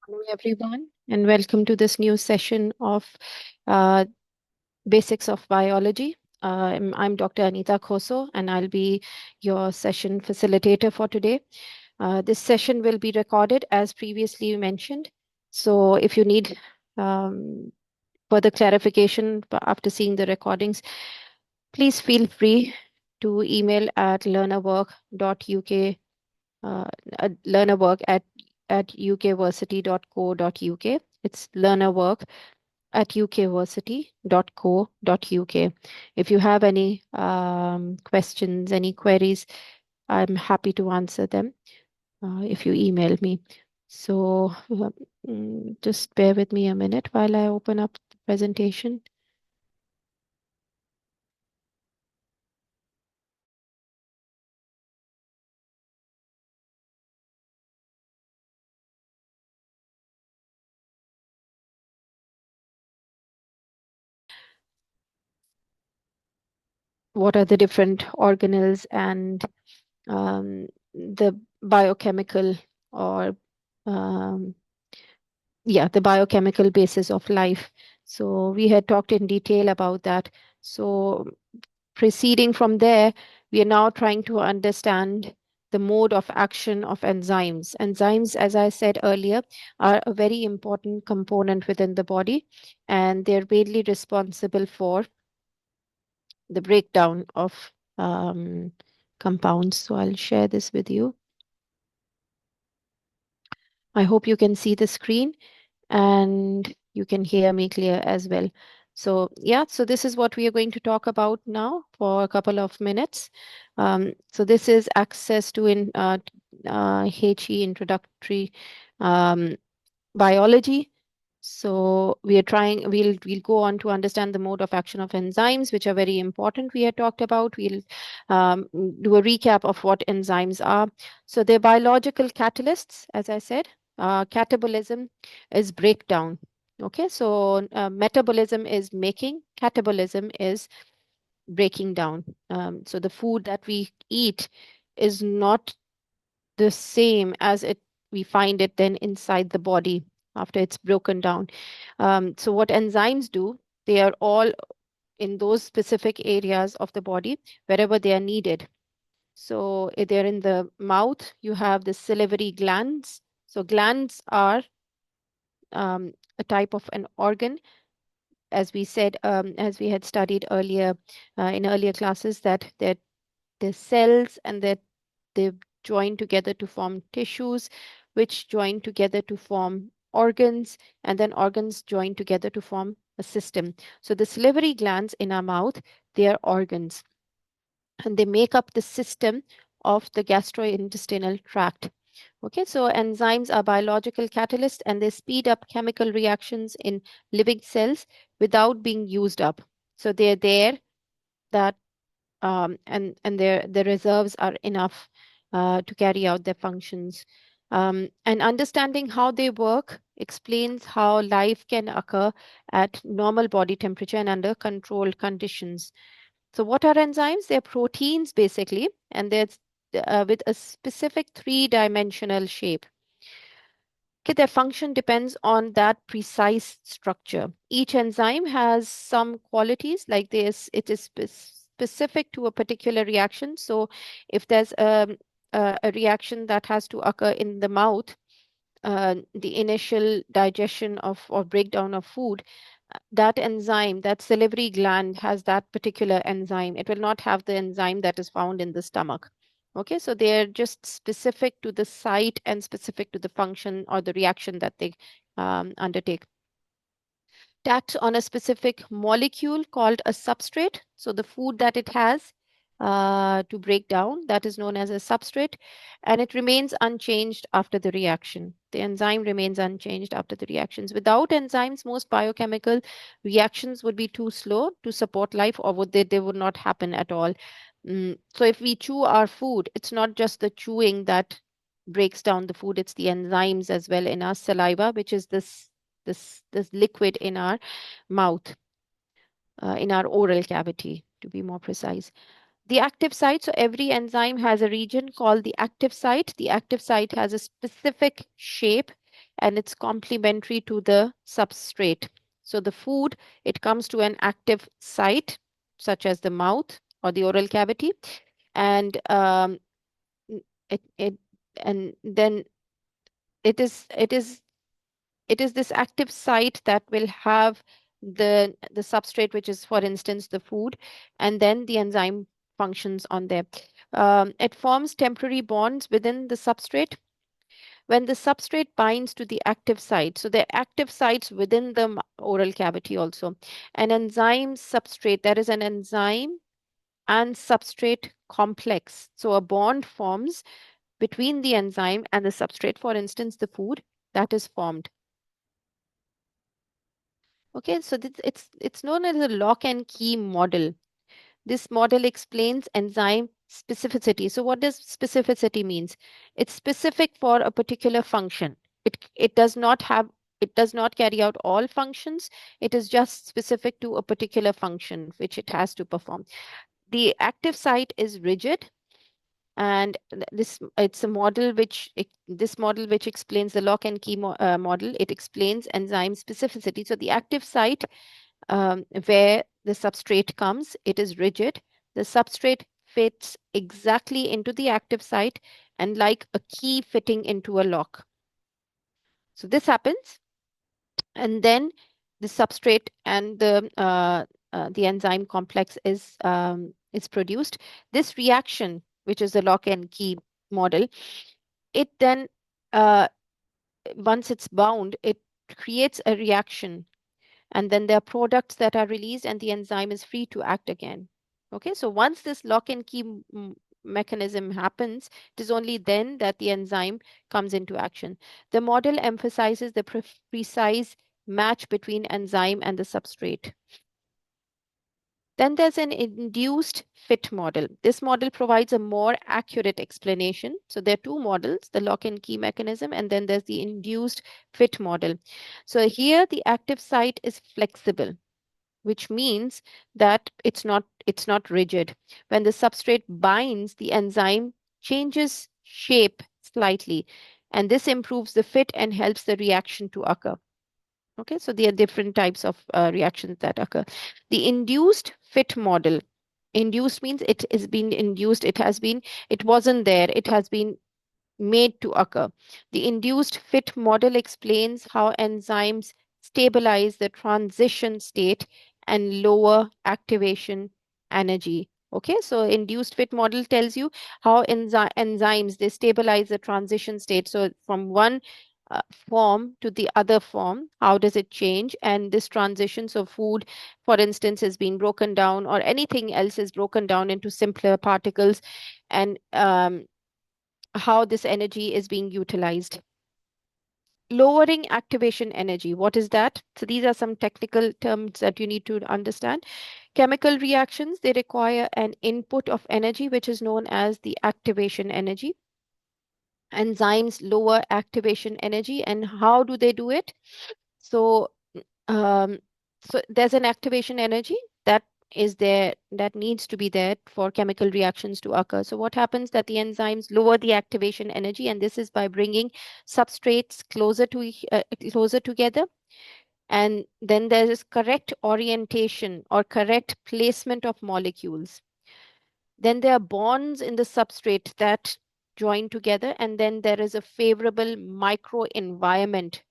Hello, everyone, and welcome to this new session of uh, Basics of Biology. I'm Dr. Anita Khoso, and I'll be your session facilitator for today. This session will be recorded as previously mentioned. So if you need um, further clarification after seeing the recordings, please feel free to email at learnerwork.uk, learnerwork at ukversity.co.uk. It's learnerwork at ukversity.co.uk. If you have any questions, any queries, I'm happy to answer them if you email me. So just bear with me a minute while I open up the presentation. What are the different organelles and the biochemical or um, the biochemical basis of life. So we had talked in detail about that. So proceeding from there, we are now trying to understand the mode of action of enzymes. Enzymes, as I said earlier, are a very important component within the body, and they're mainly responsible for the breakdown of compounds. So I'll share this with you. I hope you can see the screen and you can hear me clear as well. So yeah, so this is what we are going to talk about now for a couple of minutes. So this is access to HE introductory um, biology. So we'll go on to understand the mode of action of enzymes, which are very important. We had talked about. We'll do a recap of what enzymes are. So they're biological catalysts, as I said. Catabolism is breakdown. Okay, so metabolism is making, catabolism is breaking down. So the food that we eat is not the same as it we find it then inside the body after it's broken down. So what enzymes do, they are all in those specific areas of the body wherever they are needed. So if they're in the mouth, you have the salivary glands. So glands are a type of an organ, as we said, as we had studied earlier in earlier classes, that the cells and that they join together to form tissues, which join together to form organs, and then organs join together to form a system. So the salivary glands in our mouth, they are organs, and they make up the system of the gastrointestinal tract. Okay, so enzymes are biological catalysts and they speed up chemical reactions in living cells without being used up. So they're there that and their reserves are enough to carry out their functions. And understanding how they work explains how life can occur at normal body temperature and under controlled conditions. So, what are enzymes? They're proteins basically, and they're with a specific three-dimensional shape. Okay, their function depends on that precise structure. Each enzyme has some qualities like this. It is specific to a particular reaction. So if there's a reaction that has to occur in the mouth, the initial digestion of or breakdown of food, that enzyme, that salivary gland has that particular enzyme. It will not have the enzyme that is found in the stomach. Okay, so they're just specific to the site and specific to the function or the reaction that they undertake. Tacked on a specific molecule called a substrate. So the food that it has to break down, that is known as a substrate, and it remains unchanged after the reaction. The enzyme remains unchanged after the reactions. Without enzymes, most biochemical reactions would be too slow to support life, or they would not happen at all. So if we chew our food, it's not just the chewing that breaks down the food, it's the enzymes as well in our saliva, which is this liquid in our mouth, in our oral cavity, to be more precise. The active site, so every enzyme has a region called the active site. The active site has a specific shape and it's complementary to the substrate. So the food, it comes to an active site, such as the mouth or the oral cavity, and it and then it is it is it is this active site that will have the substrate, which is, for instance, the food, and then the enzyme functions on there. It forms temporary bonds within the substrate. When the substrate binds to the active site, so there are active sites within the oral cavity also, an enzyme substrate, there is an enzyme and substrate complex, so a bond forms between the enzyme and the substrate, for instance, the food, that is formed. Okay, so it's known as a lock and key model. This model explains enzyme specificity. So what does specificity means? It's specific for a particular function. It does not have, it does not carry out all functions. It is just specific to a particular function which it has to perform. The active site is rigid, and this, it's a model which this model which explains the lock and key model. It explains enzyme specificity. So the active site, where the substrate comes, it is rigid. The substrate fits exactly into the active site, and like a key fitting into a lock. So this happens, and then the substrate and the enzyme complex is produced. This reaction, which is the lock and key model, it then once it's bound, it creates a reaction, and then there are products that are released, and the enzyme is free to act again. Okay, so once this lock and key mechanism happens, it is only then that the enzyme comes into action. The model emphasizes the precise match between enzyme and the substrate. Then there's an induced fit model. This model provides a more accurate explanation. So there are two models, the lock and key mechanism, and then there's the induced fit model. So here the active site is flexible, which means that it's not rigid. When the substrate binds, the enzyme changes shape slightly, and this improves the fit and helps the reaction to occur. Okay, so there are different types of reactions that occur. The induced fit model. Induced means it is being induced, it wasn't there, it has been made to occur. The induced fit model explains how enzymes stabilize the transition state and lower activation energy. Okay, so induced fit model tells you how enzymes, they stabilize the transition state. So from one form to the other form, how does it change? And this transition, so food, for instance, is being broken down, or anything else is broken down into simpler particles, and how this energy is being utilized. Lowering activation energy, what is that? So these are some technical terms that you need to understand. Chemical reactions, they require an input of energy, which is known as the activation energy. Enzymes lower activation energy, and how do they do it? So, um, so there's an activation energy that is there, that needs to be there for chemical reactions to occur. So what happens that the enzymes lower the activation energy, and this is by bringing substrates closer together. And then there is correct orientation or correct placement of molecules. Then there are bonds in the substrate that join together, and then there is a favorable microenvironment.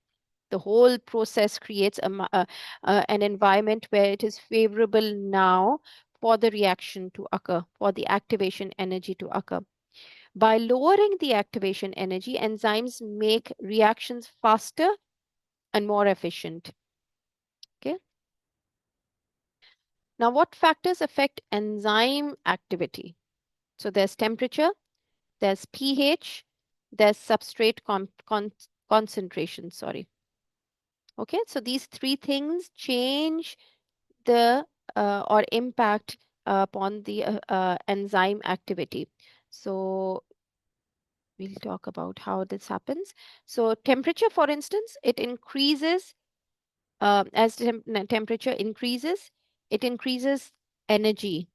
The whole process creates an environment where it is favorable now for the reaction to occur, for the activation energy to occur. By lowering the activation energy, enzymes make reactions faster and more efficient. Okay. Now, what factors affect enzyme activity? So there's temperature, there's pH, there's substrate concentration, sorry. Okay, so these three things change the or impact upon the enzyme activity. So we'll talk about how this happens. So temperature, for instance, it increases as temperature increases, it increases energy.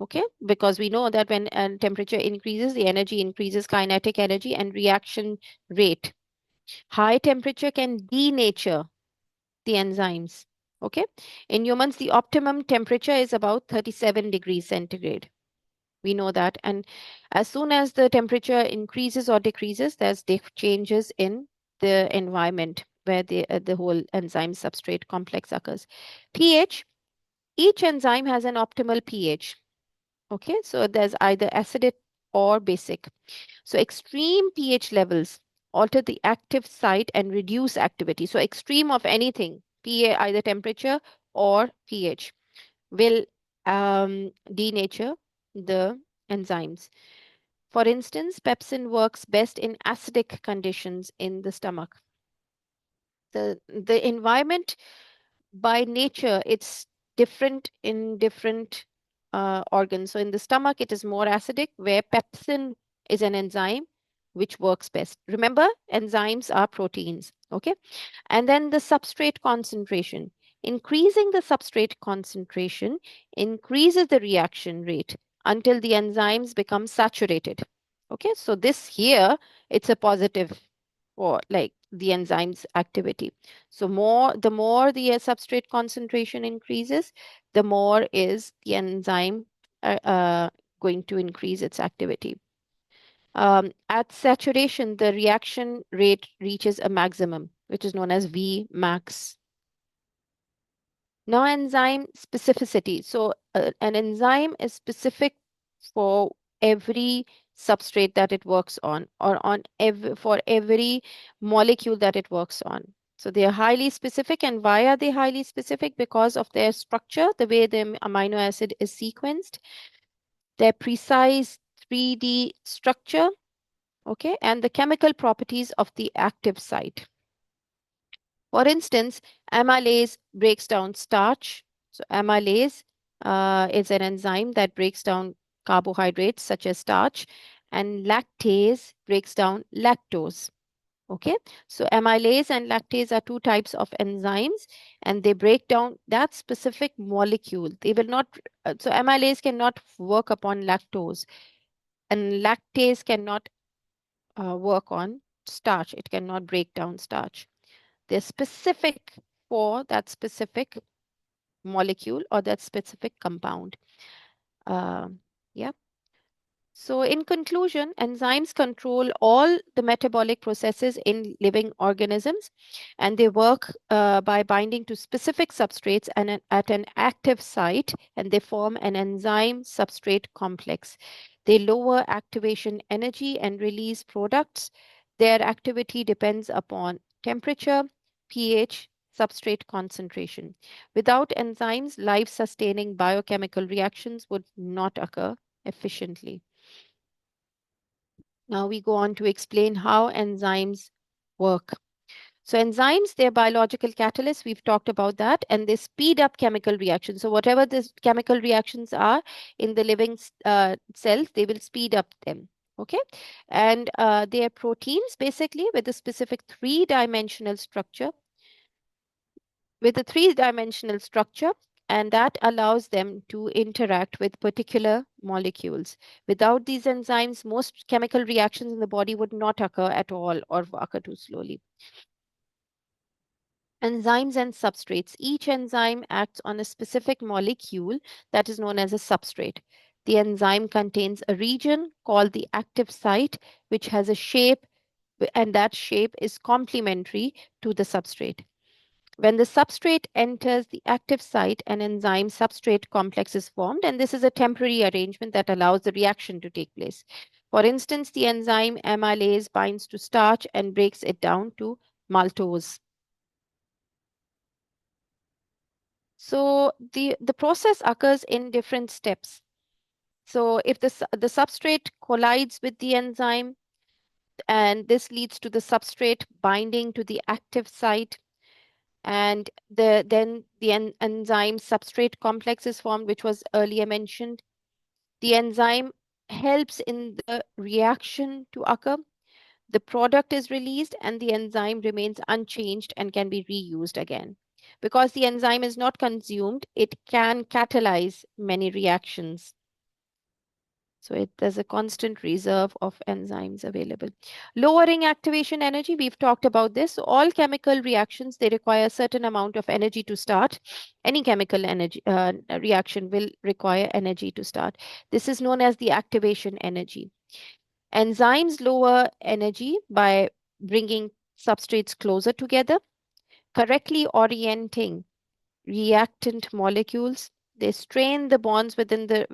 Okay, because we know that when temperature increases, the energy increases, kinetic energy and reaction rate. High temperature can denature the enzymes. Okay. In humans, the optimum temperature is about 37 degrees centigrade. We know that. And as soon as the temperature increases or decreases, there's changes in the environment where the whole enzyme substrate complex occurs. pH, each enzyme has an optimal pH. Okay, so there's either acidic or basic. So extreme pH levels alter the active site and reduce activity. So extreme of anything, pH, either temperature or pH, will denature the enzymes. For instance, pepsin works best in acidic conditions in the stomach. The environment by nature, it's different in different organs. So in the stomach, it is more acidic, where pepsin is an enzyme which works best. Remember, enzymes are proteins. Okay. And then the substrate concentration. Increasing the substrate concentration increases the reaction rate until the enzymes become saturated. Okay, so this here, it's a positive for like the enzyme's activity. So the more the substrate concentration increases, the more is the enzyme uh, uh, going to increase its activity. At saturation, the reaction rate reaches a maximum, which is known as V max. Now, enzyme specificity. So, an enzyme is specific for every substrate that it works on, or for every molecule that it works on. So, they are highly specific. And why are they highly specific? Because of their structure, the way the amino acid is sequenced, their precise 3D structure, okay, and the chemical properties of the active site. For instance, amylase breaks down starch. So, amylase is an enzyme that breaks down carbohydrates such as starch, and lactase breaks down lactose. Okay, so amylase and lactase are two types of enzymes, and they break down that specific molecule. They will not, so amylase cannot work upon lactose, and lactase cannot work on starch. It cannot break down starch. They're specific for that specific molecule or that specific compound. Um, yeah. So, in conclusion, enzymes control all the metabolic processes in living organisms, and they work by binding to specific substrates and at an active site, and they form an enzyme substrate complex. They lower activation energy and release products. Their activity depends upon temperature, pH, substrate concentration. Without enzymes, life sustaining biochemical reactions would not occur efficiently. Now we go on to explain how enzymes work. So enzymes, they're biological catalysts. We've talked about that, and they speed up chemical reactions. So whatever the chemical reactions are in the living cells, they will speed up them. Okay, and they are proteins basically with a specific three-dimensional structure and that allows them to interact with particular molecules. Without these enzymes, most chemical reactions in the body would not occur at all or occur too slowly. Enzymes and substrates. Each enzyme acts on a specific molecule that is known as a substrate. The enzyme contains a region called the active site, which has a shape, and that shape is complementary to the substrate. When the substrate enters the active site, an enzyme substrate complex is formed, and this is a temporary arrangement that allows the reaction to take place. For instance, the enzyme amylase binds to starch and breaks it down to maltose. So the process occurs in different steps. So if the substrate collides with the enzyme, and this leads to the substrate binding to the active site, and then the enzyme substrate complex is formed, which was earlier mentioned. The enzyme helps in the reaction to occur. The product is released, and the enzyme remains unchanged and can be reused again. Because the enzyme is not consumed, it can catalyze many reactions. So there's a constant reserve of enzymes available. Lowering activation energy, we've talked about this. So all chemical reactions, they require a certain amount of energy to start. Any chemical energy reaction will require energy to start. This is known as the activation energy. Enzymes lower energy by bringing substrates closer together, correctly orienting reactant molecules. They strain the bonds within the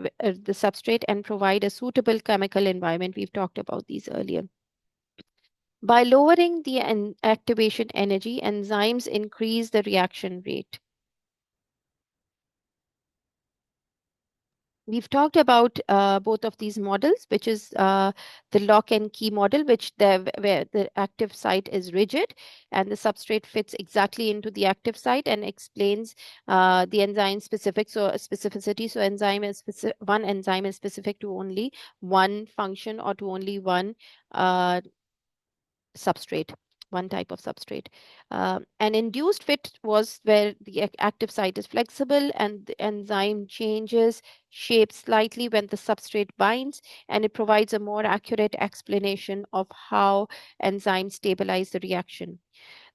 substrate and provide a suitable chemical environment. We've talked about these earlier. By lowering the activation energy, enzymes increase the reaction rate. We've talked about both of these models, which is the lock and key model, where the active site is rigid and the substrate fits exactly into the active site and explains the enzyme specificity. So one enzyme is specific to only one function or to only one uh, substrate, one type of substrate. An induced fit was where the active site is flexible and the enzyme changes shape slightly when the substrate binds, and it provides a more accurate explanation of how enzymes stabilize the reaction.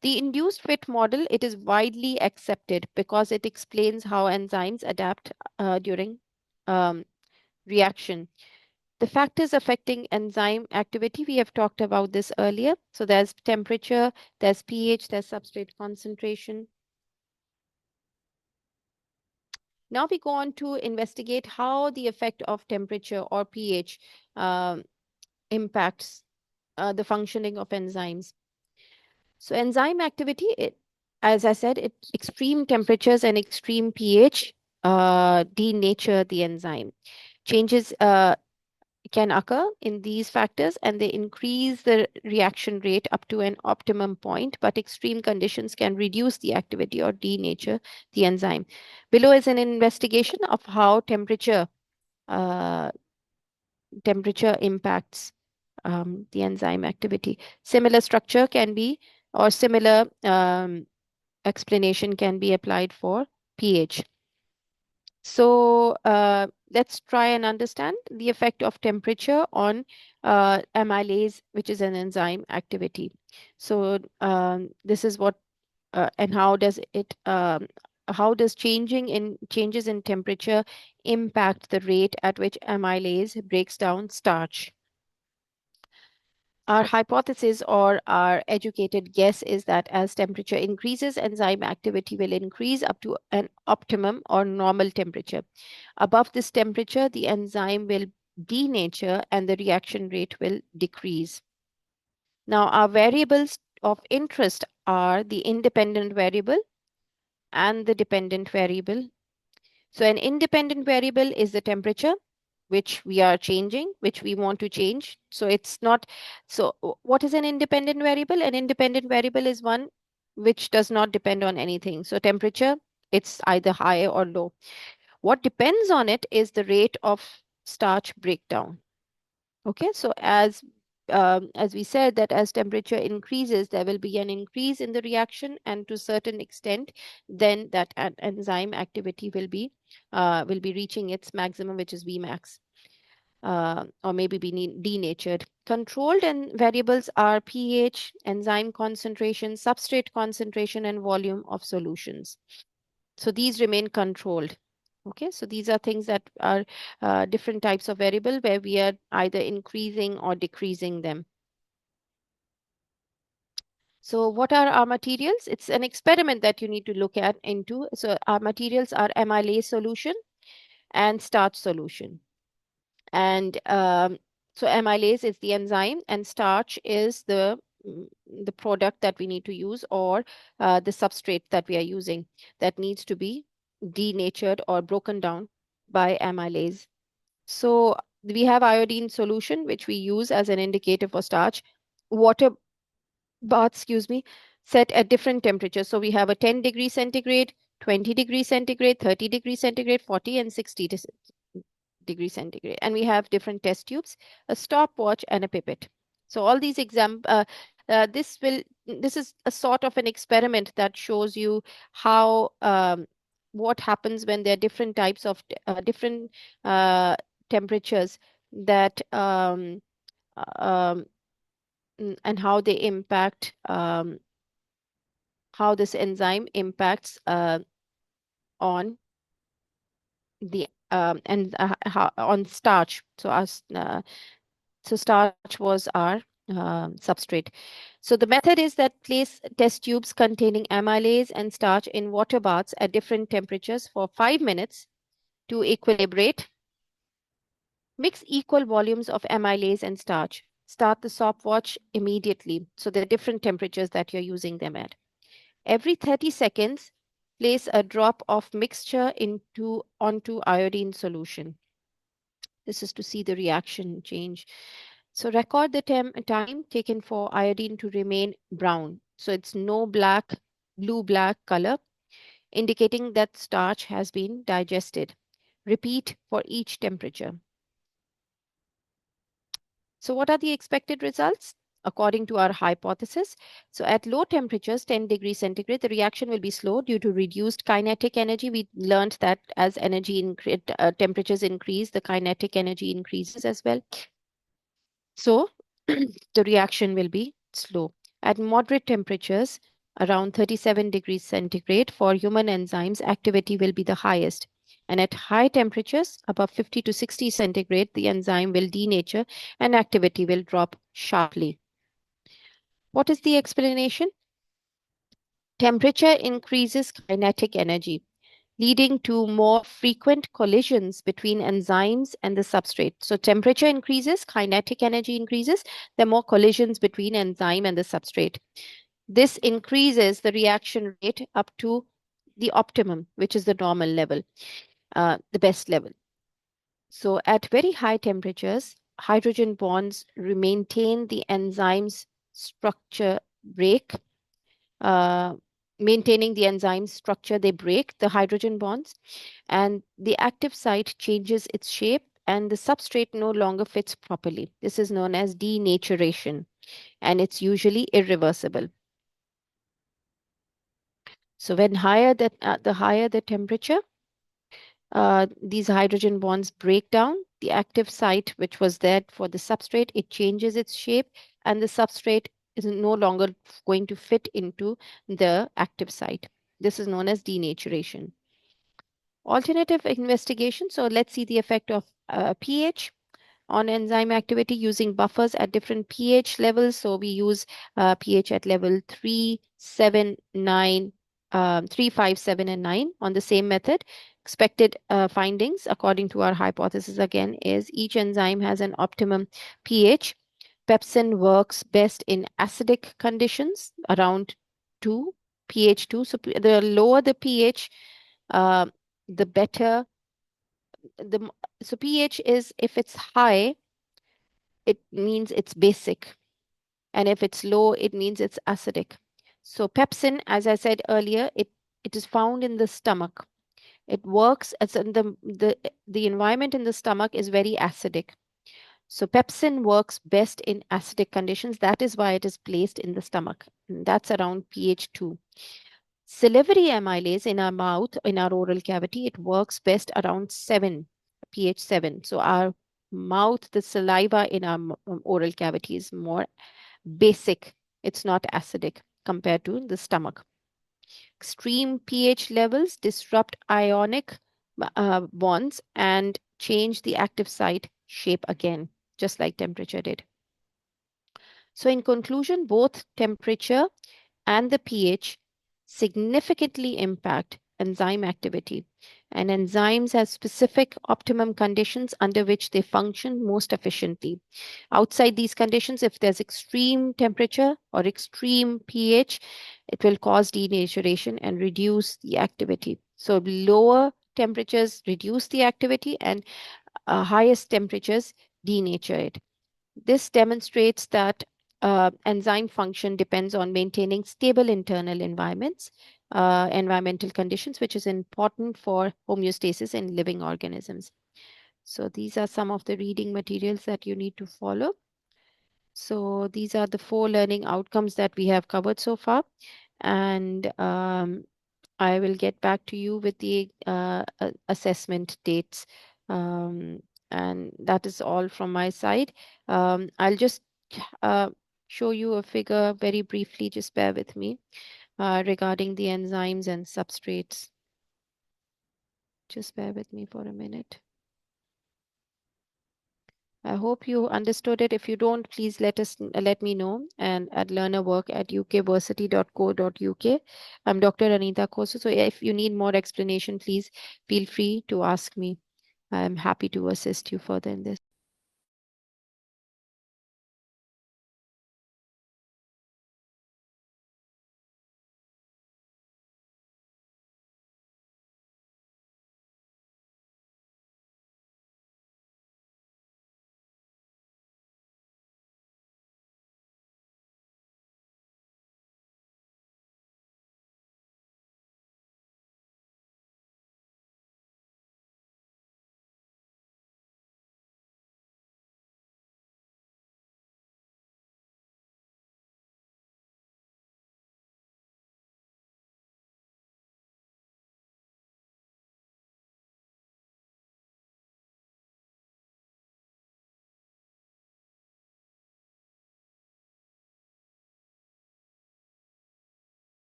The induced fit model, it is widely accepted because it explains how enzymes adapt during um, reaction. The factors affecting enzyme activity, we have talked about this earlier. So there's temperature, there's pH, there's substrate concentration. Now we go on to investigate how the effect of temperature or pH um, impacts the functioning of enzymes. So enzyme activity, as I said, extreme temperatures and extreme pH denature the enzyme. Changes can occur in these factors and they increase the reaction rate up to an optimum point, but extreme conditions can reduce the activity or denature the enzyme. Below is an investigation of how uh, temperature impacts the enzyme activity. Similar structure can be, or similar explanation can be applied for pH. So let's try and understand the effect of temperature on amylase, which is an enzyme activity. So this is what and how does changes in temperature impact the rate at which amylase breaks down starch? Our hypothesis or our educated guess is that as temperature increases, enzyme activity will increase up to an optimum or normal temperature. Above this temperature, the enzyme will denature and the reaction rate will decrease. Now, our variables of interest are the independent variable and the dependent variable. So, an independent variable is the temperature, which we are changing, which we want to change. So it's not, so what is an independent variable? An independent variable is one which does not depend on anything. So temperature, it's either high or low. What depends on it is the rate of starch breakdown. Okay, so as we said that as temperature increases, there will be an increase in the reaction, and to a certain extent, then that enzyme activity will be reaching its maximum, which is Vmax or maybe be denatured. Controlled and variables are pH, enzyme concentration, substrate concentration, and volume of solutions. So these remain controlled. Okay, so these are things that are different types of variable where we are either increasing or decreasing them. So what are our materials? It's an experiment that you need to look at into. So our materials are amylase solution and starch solution. And so amylase is the enzyme and starch is the product that we need to use or the substrate that we are using that needs to be denatured or broken down by amylase. So we have iodine solution, which we use as an indicator for starch. Water bath, excuse me, set at different temperatures. So we have a 10 degree centigrade, 20 degree centigrade, 30 degree centigrade, 40 and 60 degree centigrade. And we have different test tubes, a stopwatch, and a pipette. So all these this is a sort of an experiment that shows you how what happens when there are different types of different temperatures that um, and how they impact, how this enzyme impacts on the and how, on starch. So starch was our substrate. So the method is that place test tubes containing amylase and starch in water baths at different temperatures for 5 minutes to equilibrate. Mix equal volumes of amylase and starch. Start the stopwatch immediately. So there are different temperatures that you're using them at. Every 30 seconds, place a drop of mixture onto iodine solution. This is to see the reaction change. So record the time taken for iodine to remain brown. So it's no black, blue-black color, indicating that starch has been digested. Repeat for each temperature. So what are the expected results? According to our hypothesis, so at low temperatures, 10 degrees centigrade, the reaction will be slow due to reduced kinetic energy. We learned that as temperatures increase, the kinetic energy increases as well. So the reaction will be slow. At moderate temperatures, around 37 degrees centigrade, for human enzymes, activity will be the highest. And at high temperatures, above 50 to 60 centigrade, the enzyme will denature and activity will drop sharply. What is the explanation? Temperature increases kinetic energy, leading to more frequent collisions between enzymes and the substrate. So temperature increases, kinetic energy increases, there are more collisions between enzyme and the substrate. This increases the reaction rate up to the optimum, which is the normal level, the best level. So at very high temperatures, hydrogen bonds maintain the enzyme's structure break. Uh, Maintaining the enzyme structure, they break the hydrogen bonds, and the active site changes its shape, and the substrate no longer fits properly. This is known as denaturation, and it's usually irreversible. So when the higher the temperature, these hydrogen bonds break down. The active site, which was there for the substrate, it changes its shape, and the substrate is no longer going to fit into the active site. This is known as denaturation. Alternative investigation. So let's see the effect of pH on enzyme activity using buffers at different pH levels. So we use pH at level 3, 7, 9, 3, 5, 7, and 9 on the same method. Expected findings according to our hypothesis again is each enzyme has an optimum pH. Pepsin works best in acidic conditions around 2, pH 2. So the lower the pH, uh, the better. So pH is, if it's high, it means it's basic. And if it's low, it means it's acidic. So pepsin, as I said earlier, it is found in the stomach. It works as in the environment in the stomach is very acidic. So pepsin works best in acidic conditions. That is why it is placed in the stomach. And that's around pH 2. Salivary amylase in our mouth, in our oral cavity, it works best around 7, pH 7. So our mouth, the saliva in our oral cavity is more basic. It's not acidic compared to the stomach. Extreme pH levels disrupt ionic bonds and change the active site shape again, just like temperature did. So in conclusion, both temperature and the pH significantly impact enzyme activity. And enzymes have specific optimum conditions under which they function most efficiently. Outside these conditions, if there's extreme temperature or extreme pH, it will cause denaturation and reduce the activity. So lower temperatures reduce the activity, and highest temperatures denature it. This demonstrates that enzyme function depends on maintaining stable internal environmental conditions, which is important for homeostasis in living organisms. So these are some of the reading materials that you need to follow. So these are the 4 learning outcomes that we have covered so far. And I will get back to you with the assessment dates And that is all from my side. I'll just uh, show you a figure very briefly, just bear with me, regarding the enzymes and substrates. Just bear with me for a minute. I hope you understood it. If you don't, please let me know and at learnerwork@ukversity.co.uk. I'm Dr. Anita Kosu. So if you need more explanation, please feel free to ask me. I'm happy to assist you further in this.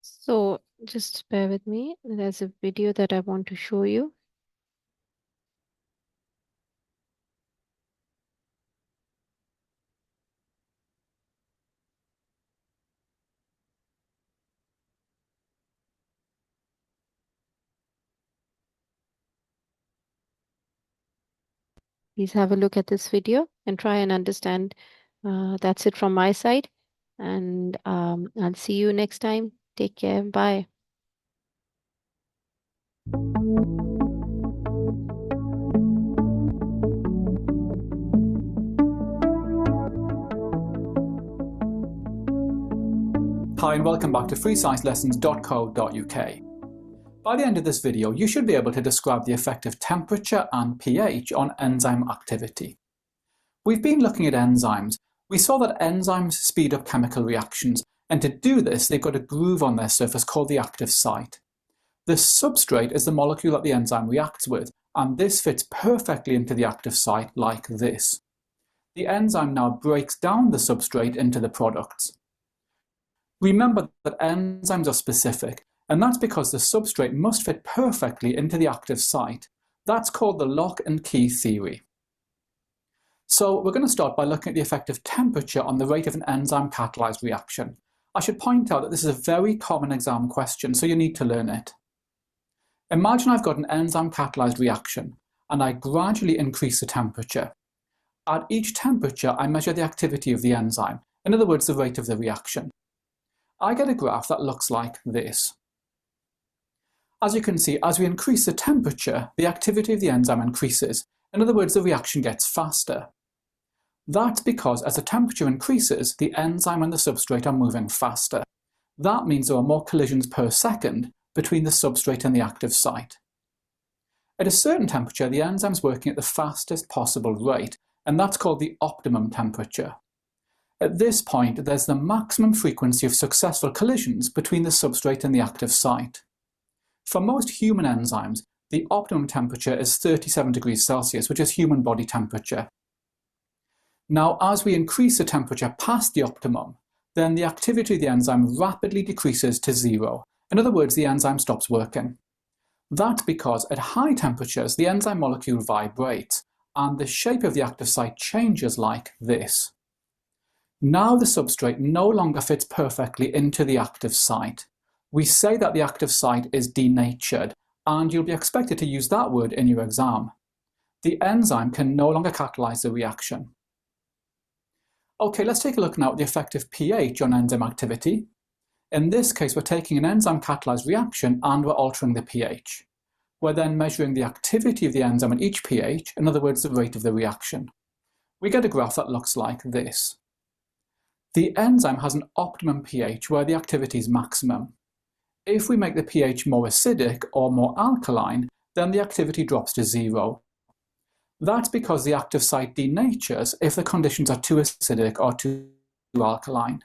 So just bear with me. There's a video that I want to show you. Please have a look at this video and try and understand. That's it from my side. And I'll see you next time. Take care. Bye. Hi and welcome back to freesciencelessons.co.uk. By the end of this video, you should be able to describe the effect of temperature and pH on enzyme activity. We've been looking at enzymes. We saw that enzymes speed up chemical reactions, and to do this, they've got a groove on their surface called the active site. The substrate is the molecule that the enzyme reacts with, and this fits perfectly into the active site like this. The enzyme now breaks down the substrate into the products. Remember that enzymes are specific, and that's because the substrate must fit perfectly into the active site. That's called the lock and key theory. So we're going to start by looking at the effect of temperature on the rate of an enzyme-catalyzed reaction. I should point out that this is a very common exam question, so you need to learn it. Imagine I've got an enzyme-catalyzed reaction, and I gradually increase the temperature. At each temperature, I measure the activity of the enzyme, in other words, the rate of the reaction. I get a graph that looks like this. As you can see, as we increase the temperature, the activity of the enzyme increases. In other words, the reaction gets faster. That's because as the temperature increases, the enzyme and the substrate are moving faster. That means there are more collisions per second between the substrate and the active site. At a certain temperature, the enzyme's working at the fastest possible rate, and that's called the optimum temperature. At this point, there's the maximum frequency of successful collisions between the substrate and the active site. For most human enzymes, the optimum temperature is 37 degrees Celsius, which is human body temperature. Now, as we increase the temperature past the optimum, then the activity of the enzyme rapidly decreases to zero. In other words, the enzyme stops working. That's because at high temperatures, the enzyme molecule vibrates, and the shape of the active site changes like this. Now the substrate no longer fits perfectly into the active site. We say that the active site is denatured, and you'll be expected to use that word in your exam. the enzyme can no longer catalyze the reaction. Okay, let's take a look now at the effect of pH on enzyme activity. In this case, we're taking an enzyme-catalyzed reaction and we're altering the pH. We're then measuring the activity of the enzyme at each pH, in other words, the rate of the reaction. We get a graph that looks like this. The enzyme has an optimum pH where the activity is maximum. If we make the pH more acidic or more alkaline, then the activity drops to 0. That's because the active site denatures if the conditions are too acidic or too alkaline.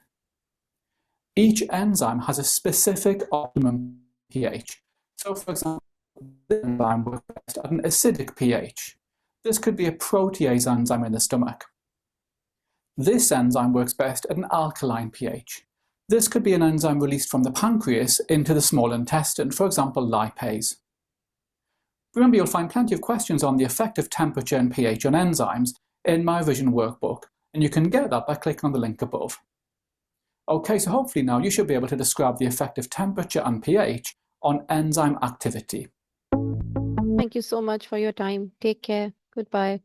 Each enzyme has a specific optimum pH. So, for example, this enzyme works best at an acidic pH. This could be a protease enzyme in the stomach. This enzyme works best at an alkaline pH. This could be an enzyme released from the pancreas into the small intestine, for example, lipase. Remember, you'll find plenty of questions on the effect of temperature and pH on enzymes in my revision workbook, and you can get that by clicking on the link above. Okay, so hopefully now you should be able to describe the effect of temperature and pH on enzyme activity. Thank you so much for your time. Take care. Goodbye.